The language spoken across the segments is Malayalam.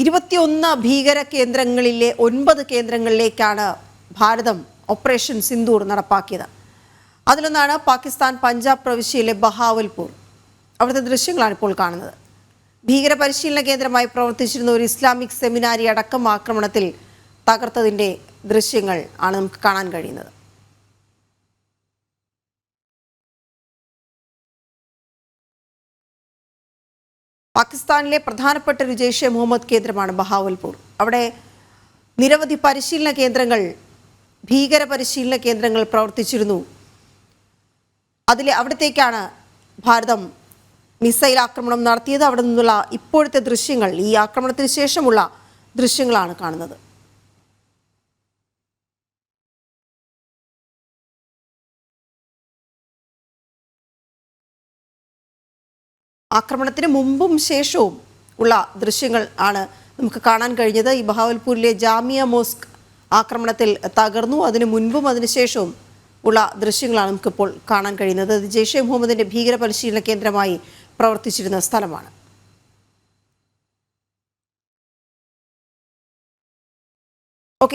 21 ഭീകര കേന്ദ്രങ്ങളിലെ 9 കേന്ദ്രങ്ങളിലേക്കാണ് ഭാരതം ഓപ്പറേഷൻ സിന്ദൂർ നടപ്പാക്കിയത്. അതിലൊന്നാണ് പാകിസ്ഥാൻ പഞ്ചാബ് പ്രവിശ്യയിലെ ബഹാവൽപൂർ. അവിടുത്തെ ദൃശ്യങ്ങളാണ് ഇപ്പോൾ കാണുന്നത്. ഭീകര പരിശീലന കേന്ദ്രമായി പ്രവർത്തിച്ചിരുന്ന ഒരു ഇസ്ലാമിക് സെമിനാരി അടക്കം ആക്രമണത്തിൽ തകർത്തതിൻ്റെ ദൃശ്യങ്ങൾ ആണ് നമുക്ക് കാണാൻ കഴിയുന്നത്. പാകിസ്ഥാനിലെ പ്രധാനപ്പെട്ട ഒരു ജെയ്ഷെ മുഹമ്മദ് കേന്ദ്രമാണ് ബഹാവൽപൂർ. അവിടെ നിരവധി പരിശീലന കേന്ദ്രങ്ങൾ, ഭീകര പരിശീലന കേന്ദ്രങ്ങൾ പ്രവർത്തിച്ചിരുന്നു. അവിടത്തേക്കാണ് ഭാരതം മിസൈൽ ആക്രമണം നടത്തിയത്. അവിടെ നിന്നുള്ള ഇപ്പോഴത്തെ ദൃശ്യങ്ങൾ, ഈ ആക്രമണത്തിന് ശേഷമുള്ള ദൃശ്യങ്ങളാണ് കാണുന്നത്. ആക്രമണത്തിന് മുമ്പും ശേഷവും ഉള്ള ദൃശ്യങ്ങൾ ആണ് നമുക്ക് കാണാൻ കഴിഞ്ഞത്. ഈ ബഹാവൽപൂരിലെ ജാമിയ മോസ്ക് ആക്രമണത്തിൽ തകർന്നു. അതിന് മുൻപും അതിനുശേഷവും ഉള്ള ദൃശ്യങ്ങളാണ് നമുക്കിപ്പോൾ കാണാൻ കഴിയുന്നത്. ഇത് ജെയ്ഷെ മുഹമ്മദിന്റെ ഭീകര പരിശീലന കേന്ദ്രമായി പ്രവർത്തിച്ചിരുന്ന സ്ഥലമാണ്.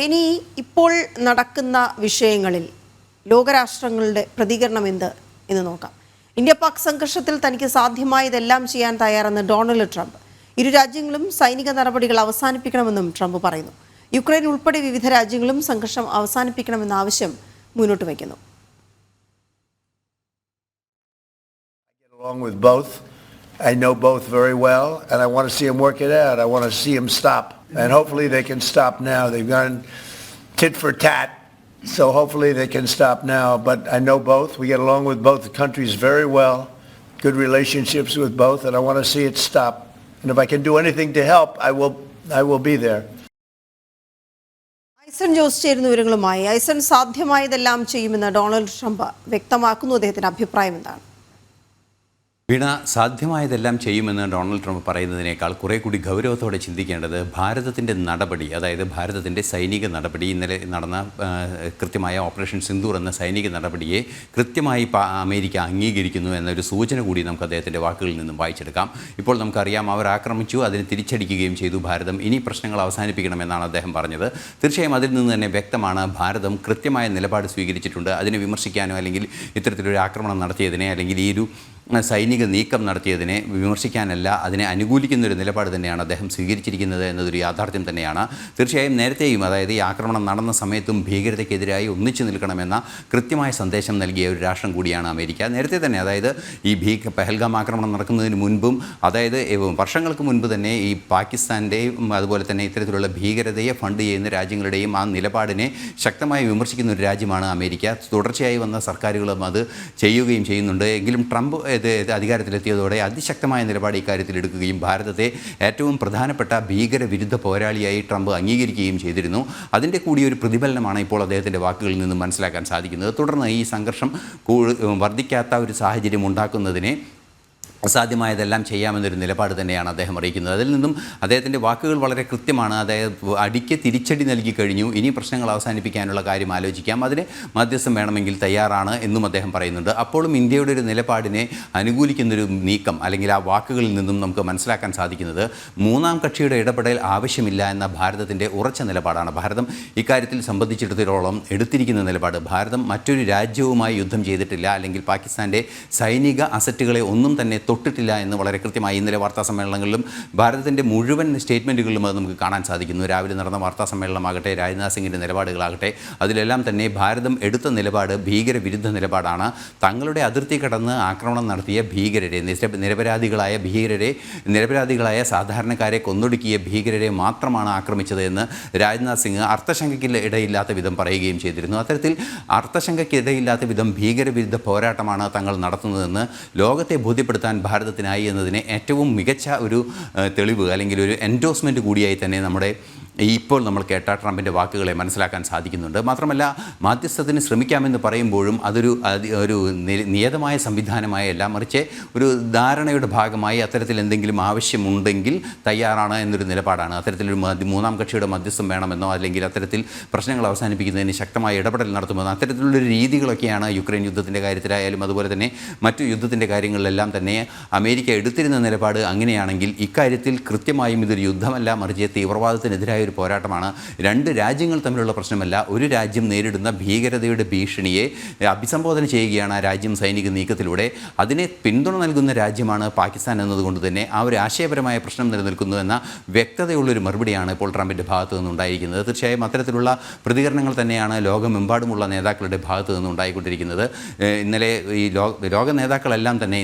ഇനി ഇപ്പോൾ നടക്കുന്ന വിഷയങ്ങളിൽ ലോകരാഷ്ട്രങ്ങളുടെ പ്രതികരണം എന്ത് എന്ന് നോക്കാം. ഇന്ത്യ പാക് സംഘർഷത്തിൽ തനിക്ക് സാധ്യമായതെല്ലാം ചെയ്യാൻ തയ്യാറെന്ന് ഡൊണാൾഡ് ട്രംപ്. ഇരു രാജ്യങ്ങളും സൈനിക നടപടികൾ അവസാനിപ്പിക്കണമെന്നും ട്രംപ് പറയുന്നു. യുക്രൈൻ ഉൾപ്പെടെ വിവിധ രാജ്യങ്ങളും സംഘർഷം അവസാനിപ്പിക്കണമെന്ന ആവശ്യം മുന്നോട്ട് വയ്ക്കുന്നു. I know both very well, and I want to see them work it out. I want to see them stop, and hopefully they can stop now. They've gone tit for tat. So hopefully they can stop now, but I know both. We get along with both the countries very well, good relationships with both, and I want to see it stop. And if I can do anything to help, I will be there. Aison Jose ചേരുന്ന വിവരങ്ങളുമായി. ഐസൺ, സാധ്യമായതെല്ലാം ചെയ്യുമെന്ന് ഡൊണാൾഡ് ട്രംപ് വ്യക്തമാക്കുന്നു. അദ്ദേഹത്തിന്റെ അഭിപ്രായം എന്താണ്? വീണ, സാധ്യമായതെല്ലാം ചെയ്യുമെന്ന് ഡൊണാൾഡ് ട്രംപ് പറയുന്നതിനേക്കാൾ കുറെ കൂടി ഗൗരവത്തോടെ ചിന്തിക്കേണ്ടത് ഭാരതത്തിൻ്റെ നടപടി, അതായത് ഭാരതത്തിൻ്റെ സൈനിക നടപടി, ഇന്നലെ നടന്ന കൃത്യമായ ഓപ്പറേഷൻ സിന്ദൂർ എന്ന സൈനിക നടപടിയെ കൃത്യമായി അമേരിക്ക അംഗീകരിക്കുന്നു എന്നൊരു സൂചന കൂടി നമുക്ക് അദ്ദേഹത്തിൻ്റെ വാക്കുകളിൽ നിന്നും വായിച്ചെടുക്കാം. ഇപ്പോൾ നമുക്കറിയാം, അവർ ആക്രമിച്ചു, അതിന് തിരിച്ചടിക്കുകയും ചെയ്തു ഭാരതം. ഇനി പ്രശ്നങ്ങൾ അവസാനിപ്പിക്കണമെന്നാണ് അദ്ദേഹം പറഞ്ഞത്. തീർച്ചയായും അതിൽ നിന്ന് തന്നെ വ്യക്തമാണ് ഭാരതം കൃത്യമായ നിലപാട് സ്വീകരിച്ചിട്ടുണ്ട്. അതിനെ വിമർശിക്കാനോ അല്ലെങ്കിൽ ഇത്തരത്തിലൊരു ആക്രമണം നടത്തിയതിനെ അല്ലെങ്കിൽ ഈ ഒരു സൈനിക നീക്കം നടത്തിയതിനെ വിമർശിക്കാനല്ല, അതിനെ അനുകൂലിക്കുന്നൊരു നിലപാട് തന്നെയാണ് അദ്ദേഹം സ്വീകരിച്ചിരിക്കുന്നത് എന്നതൊരു യാഥാർത്ഥ്യം തന്നെയാണ്. തീർച്ചയായും നേരത്തെയും, അതായത് ഈ ആക്രമണം നടന്ന സമയത്തും ഭീകരതയ്ക്കെതിരായി ഒന്നിച്ചു നിൽക്കണമെന്ന കൃത്യമായ സന്ദേശം നൽകിയ ഒരു രാഷ്ട്രം കൂടിയാണ് അമേരിക്ക. നേരത്തെ തന്നെ, അതായത് ഈ പെഹൽഗാം ആക്രമണം നടക്കുന്നതിന് മുൻപും, അതായത് വർഷങ്ങൾക്ക് മുൻപ് തന്നെ ഈ പാകിസ്ഥാൻ്റെയും അതുപോലെ തന്നെ ഇത്തരത്തിലുള്ള ഭീകരതയെ ഫണ്ട് ചെയ്യുന്ന രാജ്യങ്ങളുടെയും ആ നിലപാടിനെ ശക്തമായി വിമർശിക്കുന്ന ഒരു രാജ്യമാണ് അമേരിക്ക. തുടർച്ചയായി വന്ന സർക്കാരുകളും അത് ചെയ്യുകയും ചെയ്യുന്നുണ്ട്. എങ്കിലും ട്രംപ് അധികാരത്തിലെത്തിയതോടെ അതിശക്തമായ നിലപാട് ഇക്കാര്യത്തിൽ എടുക്കുകയും ഭാരതത്തെ ഏറ്റവും പ്രധാനപ്പെട്ട ഭീകരവിരുദ്ധ പോരാളിയായി ട്രംപ് അംഗീകരിക്കുകയും ചെയ്തിരുന്നു. അതിൻ്റെ കൂടി ഒരു പ്രതിഫലനമാണ് ഇപ്പോൾ അദ്ദേഹത്തിൻ്റെ വാക്കുകളിൽ നിന്നും മനസ്സിലാക്കാൻ സാധിക്കുന്നത്. തുടർന്ന് ഈ സംഘർഷം വർദ്ധിക്കാത്ത ഒരു സാഹചര്യം ഉണ്ടാക്കുന്നതിനെ അസാധ്യമായതെല്ലാം ചെയ്യാമെന്നൊരു നിലപാട് തന്നെയാണ് അദ്ദേഹം അറിയിക്കുന്നത്. അതിൽ നിന്നും അദ്ദേഹത്തിൻ്റെ വാക്കുകൾ വളരെ കൃത്യമാണ്. അതായത് അടിക്ക് തിരിച്ചടി നൽകി കഴിഞ്ഞു, ഇനി പ്രശ്നങ്ങൾ അവസാനിപ്പിക്കാനുള്ള കാര്യം ആലോചിക്കാം, അതിന് മധ്യസ്ഥം വേണമെങ്കിൽ തയ്യാറാണ് എന്നും അദ്ദേഹം പറയുന്നുണ്ട്. അപ്പോഴും ഇന്ത്യയുടെ ഒരു നിലപാടിനെ അനുകൂലിക്കുന്നൊരു നീക്കം അല്ലെങ്കിൽ ആ വാക്കുകളിൽ നിന്നും നമുക്ക് മനസ്സിലാക്കാൻ സാധിക്കുന്നത് മൂന്നാം കക്ഷിയുടെ ഇടപെടൽ ആവശ്യമില്ല എന്ന ഭാരതത്തിൻ്റെ ഉറച്ച നിലപാടാണ്. ഭാരതം ഇക്കാര്യത്തിൽ സംബന്ധിച്ചിടത്തോളം എടുത്തിരിക്കുന്ന നിലപാട്, ഭാരതം മറ്റൊരു രാജ്യവുമായി യുദ്ധം ചെയ്തിട്ടില്ല, അല്ലെങ്കിൽ പാകിസ്ഥാൻ്റെ സൈനിക അസറ്റുകളെ ഒന്നും തന്നെ തൊട്ടിട്ടില്ല എന്ന് വളരെ കൃത്യമായി ഇന്നലെ വാർത്താ സമ്മേളനങ്ങളിലും ഭാരതത്തിൻ്റെ മുഴുവൻ സ്റ്റേറ്റ്മെൻറ്റുകളിലും അത് നമുക്ക് കാണാൻ സാധിക്കുന്നു. രാവിലെ നടന്ന വാർത്താ സമ്മേളനമാകട്ടെ, രാജ്നാഥ് സിംഗിൻ്റെ നിലപാടുകളാകട്ടെ, അതിലെല്ലാം തന്നെ ഭാരതം എടുത്ത നിലപാട് ഭീകരവിരുദ്ധ നിലപാടാണ്. തങ്ങളുടെ അതിർത്തി കടന്ന് ആക്രമണം നടത്തിയ ഭീകരരെ, നിരപരാധികളായ സാധാരണക്കാരെ കൊന്നൊടുക്കിയ ഭീകരരെ മാത്രമാണ് ആക്രമിച്ചത് എന്ന് രാജ്നാഥ് സിംഗ് അർത്ഥശങ്കയ്ക്ക് ഇടയില്ലാത്ത വിധം പറയുകയും ചെയ്തിരുന്നു. അത്തരത്തിൽ അർത്ഥശങ്കയ്ക്ക് ഇടയില്ലാത്ത വിധം ഭീകരവിരുദ്ധ പോരാട്ടമാണ് തങ്ങൾ നടത്തുന്നതെന്ന് ലോകത്തെ ബോധ്യപ്പെടുത്താൻ ഭാരതത്തിനായി എന്നതിന് ഏറ്റവും മികച്ച ഒരു തെളിവ് അല്ലെങ്കിൽ ഒരു എൻഡോഴ്സ്മെൻറ്റ് കൂടിയായി തന്നെ നമ്മുടെ ഇപ്പോൾ നമ്മൾ കേട്ട ട്രംപിൻ്റെ വാക്കുകളെ മനസ്സിലാക്കാൻ സാധിക്കുന്നുണ്ട്. മാത്രമല്ല, മാധ്യസ്ഥത്തിന് ശ്രമിക്കാമെന്ന് പറയുമ്പോഴും ഒരു നിയതമായ സംവിധാനമായല്ല, മറിച്ച് ഒരു ധാരണയുടെ ഭാഗമായി അത്തരത്തിൽ എന്തെങ്കിലും ആവശ്യമുണ്ടെങ്കിൽ തയ്യാറാണ് എന്നൊരു നിലപാടാണ്. അത്തരത്തിലൊരു മൂന്നാം കക്ഷിയുടെ മധ്യസ്ഥം വേണമെന്നോ അല്ലെങ്കിൽ അത്തരത്തിൽ പ്രശ്നങ്ങൾ അവസാനിപ്പിക്കുന്നതിന് ശക്തമായ ഇടപെടൽ നടത്തുമെന്നോ അത്തരത്തിലുള്ളൊരു രീതികളൊക്കെയാണ് യുക്രൈൻ യുദ്ധത്തിൻ്റെ കാര്യത്തിലായാലും അതുപോലെ തന്നെ മറ്റു യുദ്ധത്തിൻ്റെ കാര്യങ്ങളിലെല്ലാം തന്നെ അമേരിക്ക എടുത്തിരുന്ന നിലപാട് അങ്ങനെയാണെങ്കിൽ ഇക്കാര്യത്തിൽ കൃത്യമായും ഇതൊരു യുദ്ധമല്ല, മറിച്ച് തീവ്രവാദത്തിനെതിരായ ഒരു പോരാട്ടമാണ്. രണ്ട് രാജ്യങ്ങൾ തമ്മിലുള്ള പ്രശ്നമല്ല. ഒരു രാജ്യം നേരിടുന്ന ഭീകരതയുടെ ഭീഷണിയെ അഭിസംബോധന ചെയ്യുകയാണ് ആ രാജ്യം സൈനിക നീക്കത്തിലൂടെ. അതിനെ പിന്തുണ നൽകുന്ന രാജ്യമാണ് പാകിസ്ഥാൻ എന്നതുകൊണ്ട് തന്നെ ആ ഒരു ആശയപരമായ പ്രശ്നം നിലനിൽക്കുന്നു എന്ന വ്യക്തതയുള്ളൊരു മറുപടിയാണ് ഇപ്പോൾ ട്രംപിൻ്റെ ഭാഗത്തു നിന്നുണ്ടായിരിക്കുന്നത്. തീർച്ചയായും അത്തരത്തിലുള്ള പ്രതികരണങ്ങൾ തന്നെയാണ് ലോകമെമ്പാടുമുള്ള നേതാക്കളുടെ ഭാഗത്തു നിന്നുണ്ടായിക്കൊണ്ടിരിക്കുന്നത്. ഇന്നലെ ഈ ലോക നേതാക്കളെല്ലാം തന്നെ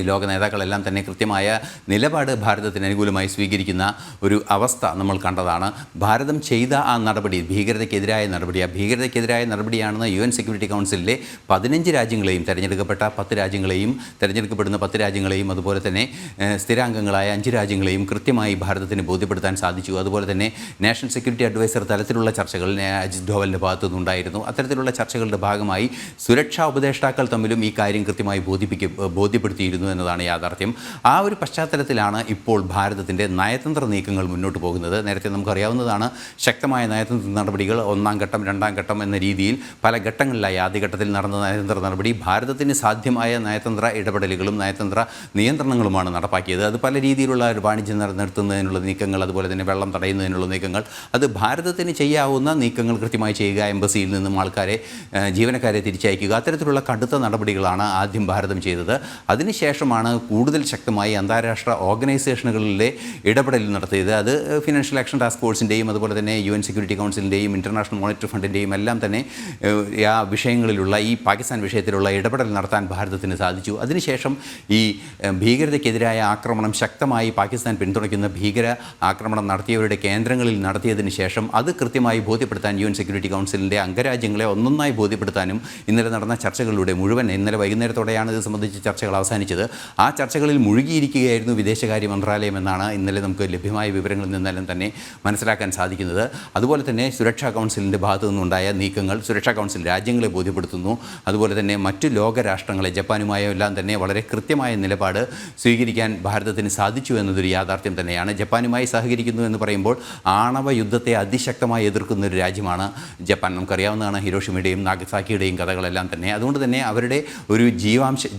ലോക നേതാക്കളെല്ലാം തന്നെ കൃത്യമായ നിലപാട് ഭാരതത്തിന് അനുകൂലമായി സ്വീകരിക്കുന്ന ഒരു അവസ്ഥ നമ്മൾ കണ്ടതാണ്. ഭാരതം ചെയ്ത ആ നടപടി ഭീകരതയ്ക്കെതിരായ നടപടി, ആ ഭീകരതയ്ക്കെതിരായ നടപടിയാണെന്ന് UN സെക്യൂരിറ്റി കൗൺസിലിലെ 15 രാജ്യങ്ങളെയും തിരഞ്ഞെടുക്കപ്പെട്ട 10 രാജ്യങ്ങളെയും തിരഞ്ഞെടുക്കപ്പെടുന്ന 10 രാജ്യങ്ങളെയും അതുപോലെ തന്നെ സ്ഥിരാംഗങ്ങളായ 5 രാജ്യങ്ങളെയും കൃത്യമായി ഭാരതത്തിന് ബോധ്യപ്പെടുത്താൻ സാധിച്ചു. അതുപോലെ തന്നെ നാഷണൽ സെക്യൂരിറ്റി അഡ്വൈസർ തലത്തിലുള്ള ചർച്ചകൾ അജിത് ഡോവലിൻ്റെ ഭാഗത്തു നിന്നുണ്ടായിരുന്നു. അത്തരത്തിലുള്ള ചർച്ചകളുടെ ഭാഗമായി സുരക്ഷാ ഉപദേഷ്ടാക്കൾ തമ്മിലും ഈ കാര്യം കൃത്യമായി ബോധ്യപ്പെടുത്തിയിരുന്നു എന്നതാണ് യാഥാർത്ഥ്യം. ആ ഒരു പശ്ചാത്തലത്തിലാണ് ഇപ്പോൾ ഭാരതത്തിൻ്റെ നയതന്ത്ര നീക്കങ്ങൾ മുന്നോട്ട് പോകുന്നത്. നേരത്തെ നമുക്കറിയാവുന്നതാണ്, ശക്തമായ നയതന്ത്ര നടപടികൾ 1ാം ഘട്ടം 2ാം ഘട്ടം എന്ന രീതിയിൽ പല ഘട്ടങ്ങളിലായി. ആദ്യഘട്ടത്തിൽ നടന്ന നയതന്ത്ര നടപടി ഭാരതത്തിന് സാധ്യമായ നയതന്ത്ര ഇടപെടലുകളും നയതന്ത്ര നിയന്ത്രണങ്ങളുമാണ് നടപ്പാക്കിയത്. അത് പല രീതിയിലുള്ള ഒരു വാണിജ്യം നടത്തുന്നതിനുള്ള നീക്കങ്ങൾ, അതുപോലെ തന്നെ വെള്ളം തടയുന്നതിനുള്ള നീക്കങ്ങൾ, അത് ഭാരതത്തിന് ചെയ്യാവുന്ന നീക്കങ്ങൾ കൃത്യമായി ചെയ്യുക, എംബസിയിൽ നിന്നും ജീവനക്കാരെ തിരിച്ചയക്കുക, അത്തരത്തിലുള്ള കടുത്ത നടപടികളാണ് ആദ്യം ഭാരതം ചെയ്തത്. അതിനുശേഷമാണ് കൂടുതൽ ശക്തമായി അന്താരാഷ്ട്ര ഓർഗനൈസേഷനുകളിലെ ഇടപെടൽ നടത്തിയത്. അത് ഫിനാൻഷ്യൽ ആക്ഷൻ ടാസ്ക് ഫോഴ്സിൻ്റെയും അതുപോലെ തന്നെ UN സെക്യൂരിറ്റി കൗൺസിലിൻ്റെയും ഇൻ്റർനാഷണൽ മോണിറ്ററി ഫണ്ടിൻ്റെയും എല്ലാം തന്നെ ആ വിഷയങ്ങളിലുള്ള ഈ പാകിസ്ഥാൻ വിഷയത്തിലുള്ള ഇടപെടൽ നടത്താൻ ഭാരതത്തിന് സാധിച്ചു. അതിനുശേഷം ഈ ഭീകരതയ്ക്കെതിരായ ആക്രമണം ശക്തമായി പാകിസ്ഥാൻ പിന്തുണയ്ക്കുന്ന ഭീകര ആക്രമണം നടത്തിയവരുടെ കേന്ദ്രങ്ങളിൽ നടത്തിയതിന് ശേഷം അത് കൃത്യമായി ബോധ്യപ്പെടുത്താൻ UN സെക്യൂരിറ്റി കൗൺസിലിൻ്റെ അംഗരാജ്യങ്ങളെ ഒന്നൊന്നായി ബോധ്യപ്പെടുത്താനും ഇന്നലെ നടന്ന ചർച്ചകളിലൂടെ ഇന്നലെ വൈകുന്നേരത്തോടെയാണ് ഇത് സംബന്ധിച്ച് ചർച്ചകൾ അവസാനിച്ചത്. ആ ചർച്ചകളിൽ മുഴുകിയിരിക്കുകയായിരുന്നു വിദേശകാര്യ മന്ത്രാലയം എന്നാണ് ഇന്നലെ നമുക്ക് ലഭ്യമായ വിവരങ്ങളിൽ നിന്നെല്ലാം തന്നെ മനസ്സിലാക്കാൻ സാധിക്കുന്നത്. അതുപോലെ തന്നെ സുരക്ഷാ കൗൺസിലിൻ്റെ ഭാഗത്തു നിന്നുണ്ടായ നീക്കങ്ങൾ സുരക്ഷാ കൗൺസിൽ രാജ്യങ്ങളെ ബോധ്യപ്പെടുത്തുന്നു. അതുപോലെ തന്നെ മറ്റു ലോകരാഷ്ട്രങ്ങളെ ജപ്പാനുമായോ എല്ലാം തന്നെ വളരെ കൃത്യമായ നിലപാട് സ്വീകരിക്കാൻ ഭാരതത്തിന് സാധിച്ചു എന്നതൊരു യാഥാർത്ഥ്യം തന്നെയാണ്. ജപ്പാനുമായി സഹകരിക്കുന്നു എന്ന് പറയുമ്പോൾ ആണവ യുദ്ധത്തെ അതിശക്തമായി എതിർക്കുന്ന ഒരു രാജ്യമാണ് ജപ്പാൻ. നമുക്കറിയാവുന്നതാണ് ഹിരോഷിമയുടെയും നാഗസാക്കിയുടെയും കഥകളെല്ലാം തന്നെ. അതുകൊണ്ട് തന്നെ അവരുടെ ഒരു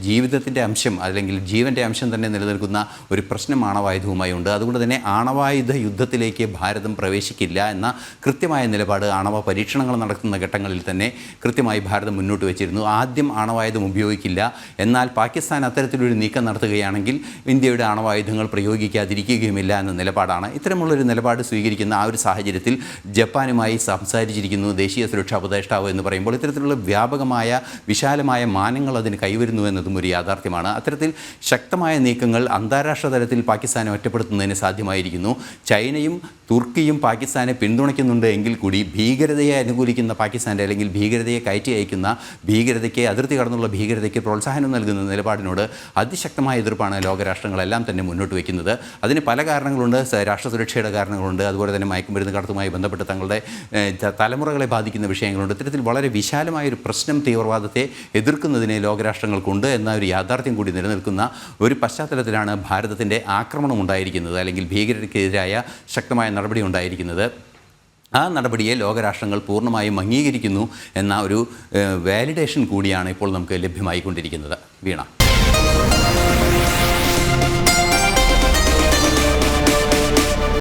ജീവിതത്തിൻ്റെ അംശം അല്ലെങ്കിൽ ജീവൻ്റെ അംശം തന്നെ നിലനിൽക്കുന്ന ഒരു പ്രശ്നം ആണവായുധവുമായി ഉണ്ട്. അതുകൊണ്ട് തന്നെ ആണവായുധ യുദ്ധത്തിലേക്ക് ഭാരതം പ്രവേശിക്കില്ല എന്ന കൃത്യമായ നിലപാട് ആണവ പരീക്ഷണങ്ങൾ നടക്കുന്ന ഘട്ടങ്ങളിൽ തന്നെ കൃത്യമായി ഭാരതം മുന്നോട്ട് വെച്ചിരുന്നു. ആദ്യം ആണവായുധം ഉപയോഗിക്കില്ല, എന്നാൽ പാകിസ്ഥാൻ അത്തരത്തിലൊരു നീക്കം നടത്തുകയാണെങ്കിൽ ഇന്ത്യയുടെ ആണവായുധങ്ങൾ പ്രയോഗിക്കാതിരിക്കുകയുമില്ല എന്ന നിലപാടാണ്. ഇത്തരമുള്ളൊരു നിലപാട് സ്വീകരിക്കുന്ന ആ ഒരു സാഹചര്യത്തിൽ ജപ്പാനുമായി സംസാരിച്ചിരിക്കുന്നു ദേശീയ സുരക്ഷാ ഉപദേഷ്ടാവ് എന്ന് പറയുമ്പോൾ ഇത്തരത്തിലുള്ള വ്യാപകമായ വിശാലമായ മാനങ്ങൾ അതിന് കൈവരുന്നു എന്നതും ഒരു യാഥാർത്ഥ്യമാണ്. അത്തരത്തിൽ ശക്തമായ നീക്കങ്ങൾ അന്താരാഷ്ട്ര തലത്തിൽ പാകിസ്ഥാനെ ഒറ്റപ്പെടുത്തുന്നതിന് സാധ്യമായിരിക്കുന്നു. ചൈനയും തുർക്കിയും പാകിസ്ഥാനെ പിന്തുണയ്ക്കുന്നുണ്ട് എങ്കിൽ കൂടി ഭീകരതയെ അനുകൂലിക്കുന്ന പാകിസ്ഥാൻ്റെ അല്ലെങ്കിൽ ഭീകരതയെ കയറ്റി അയക്കുന്ന ഭീകരതയ്ക്ക് അതിർത്തി കടന്നുള്ള ഭീകരതയ്ക്ക് പ്രോത്സാഹനം നൽകുന്ന നിലപാടിനോട് അതിശക്തമായ എതിർപ്പാണ് ലോകരാഷ്ട്രങ്ങളെല്ലാം തന്നെ മുന്നോട്ട് വയ്ക്കുന്നത്. അതിന് പല കാരണങ്ങളുണ്ട്. രാഷ്ട്രസുരക്ഷയുടെ കാരണങ്ങളുണ്ട്, അതുപോലെ തന്നെ മയക്കുമരുന്ന് കടത്തുമായി ബന്ധപ്പെട്ട് തങ്ങളുടെ തലമുറകളെ ബാധിക്കുന്ന വിഷയങ്ങളുണ്ട്. ഇത്തരത്തിൽ വളരെ വിശാലമായൊരു പ്രശ്നം തീവ്രവാദത്തെ എതിർക്കുന്നതിന് ലോകരാഷ്ട്രങ്ങൾക്കുണ്ട് എന്ന ഒരു യാഥാർത്ഥ്യം കൂടി നിലനിൽക്കുന്ന ഒരു പശ്ചാത്തലത്തിലാണ് ഭാരതത്തിൻ്റെ ആക്രമണം ഉണ്ടായിരിക്കുന്നത് അല്ലെങ്കിൽ ഭീകരതയ്ക്കെതിരായ ശക്തമായ നടപടി ഉണ്ടായിരിക്കുന്നത്. ആ നടപടിയെ ലോകരാഷ്ട്രങ്ങൾ പൂർണ്ണമായും അംഗീകരിക്കുന്നു എന്ന ഒരു വാലിഡേഷൻ കൂടിയാണ് ഇപ്പോൾ നമുക്ക് ലഭ്യമായിക്കൊണ്ടിരിക്കുന്നത്. വീണ.